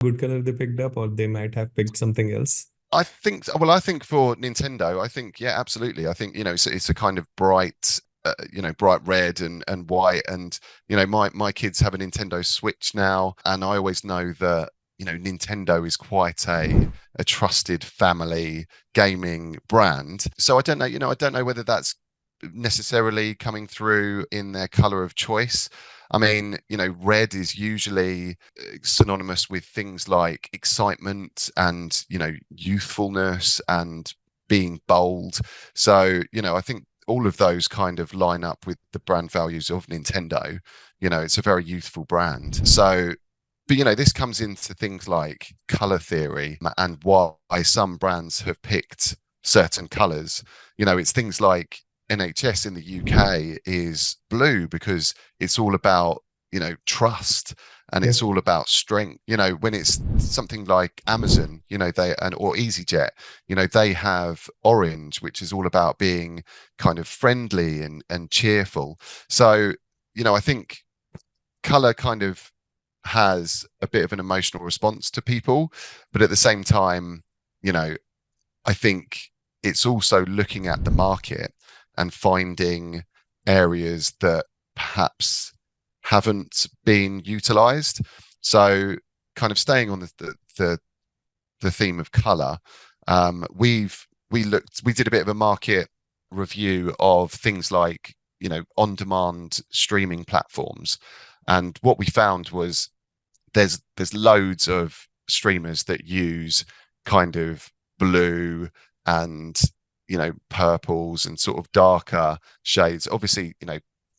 good color they picked up, or they might have picked something else? I think for Nintendo, I think, yeah, absolutely. I think, it's a kind of bright, bright red and white. And, my kids have a Nintendo Switch now. And I always know that, Nintendo is quite a trusted family gaming brand. So I don't know whether that's necessarily coming through in their color of choice. I mean, red is usually synonymous with things like excitement and, youthfulness and being bold. So, I think all of those kind of line up with the brand values of Nintendo. It's a very youthful brand. So, but this comes into things like color theory and why some brands have picked certain colors. It's things like NHS in the UK is blue because it's all about, trust, and Yeah. it's all about strength. When it's something like Amazon, or EasyJet, they have orange, which is all about being kind of friendly and cheerful. So, I think color kind of has a bit of an emotional response to people, but at the same time, you know, I think it's also looking at the market and finding areas that perhaps haven't been utilized. So, kind of staying on the theme of color, we did a bit of a market review of things like, on-demand streaming platforms, and what we found was there's loads of streamers that use kind of blue and, purples and sort of darker shades. Obviously,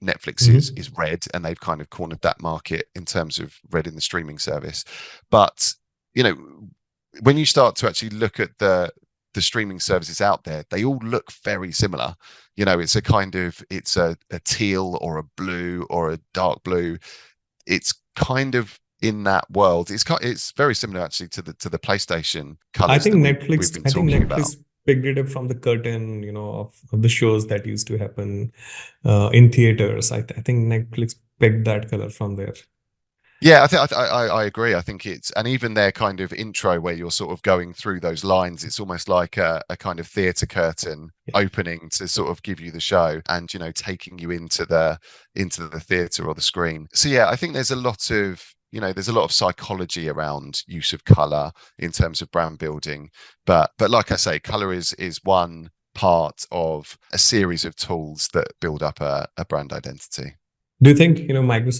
Netflix is Hmm. red, and they've kind of cornered that market in terms of red in the streaming service. But, you know, when you start to actually look at the streaming services out there, they all look very similar. It's a teal or a blue or a dark blue. It's kind of in that world. It's very similar actually to the PlayStation I colors think that we've been talking about. Netflix picked it up from the curtain, of the shows that used to happen in theaters. I think Netflix picked that color from there. Yeah, I agree. I think it's, and even their kind of intro where you're sort of going through those lines, it's almost like a kind of theatre curtain Yeah. opening to sort of give you the show and, taking you into the theatre or the screen. So yeah, I think there's a lot of psychology around use of colour in terms of brand building. But like I say, colour is one part of a series of tools that build up a brand identity. Do you think, Microsoft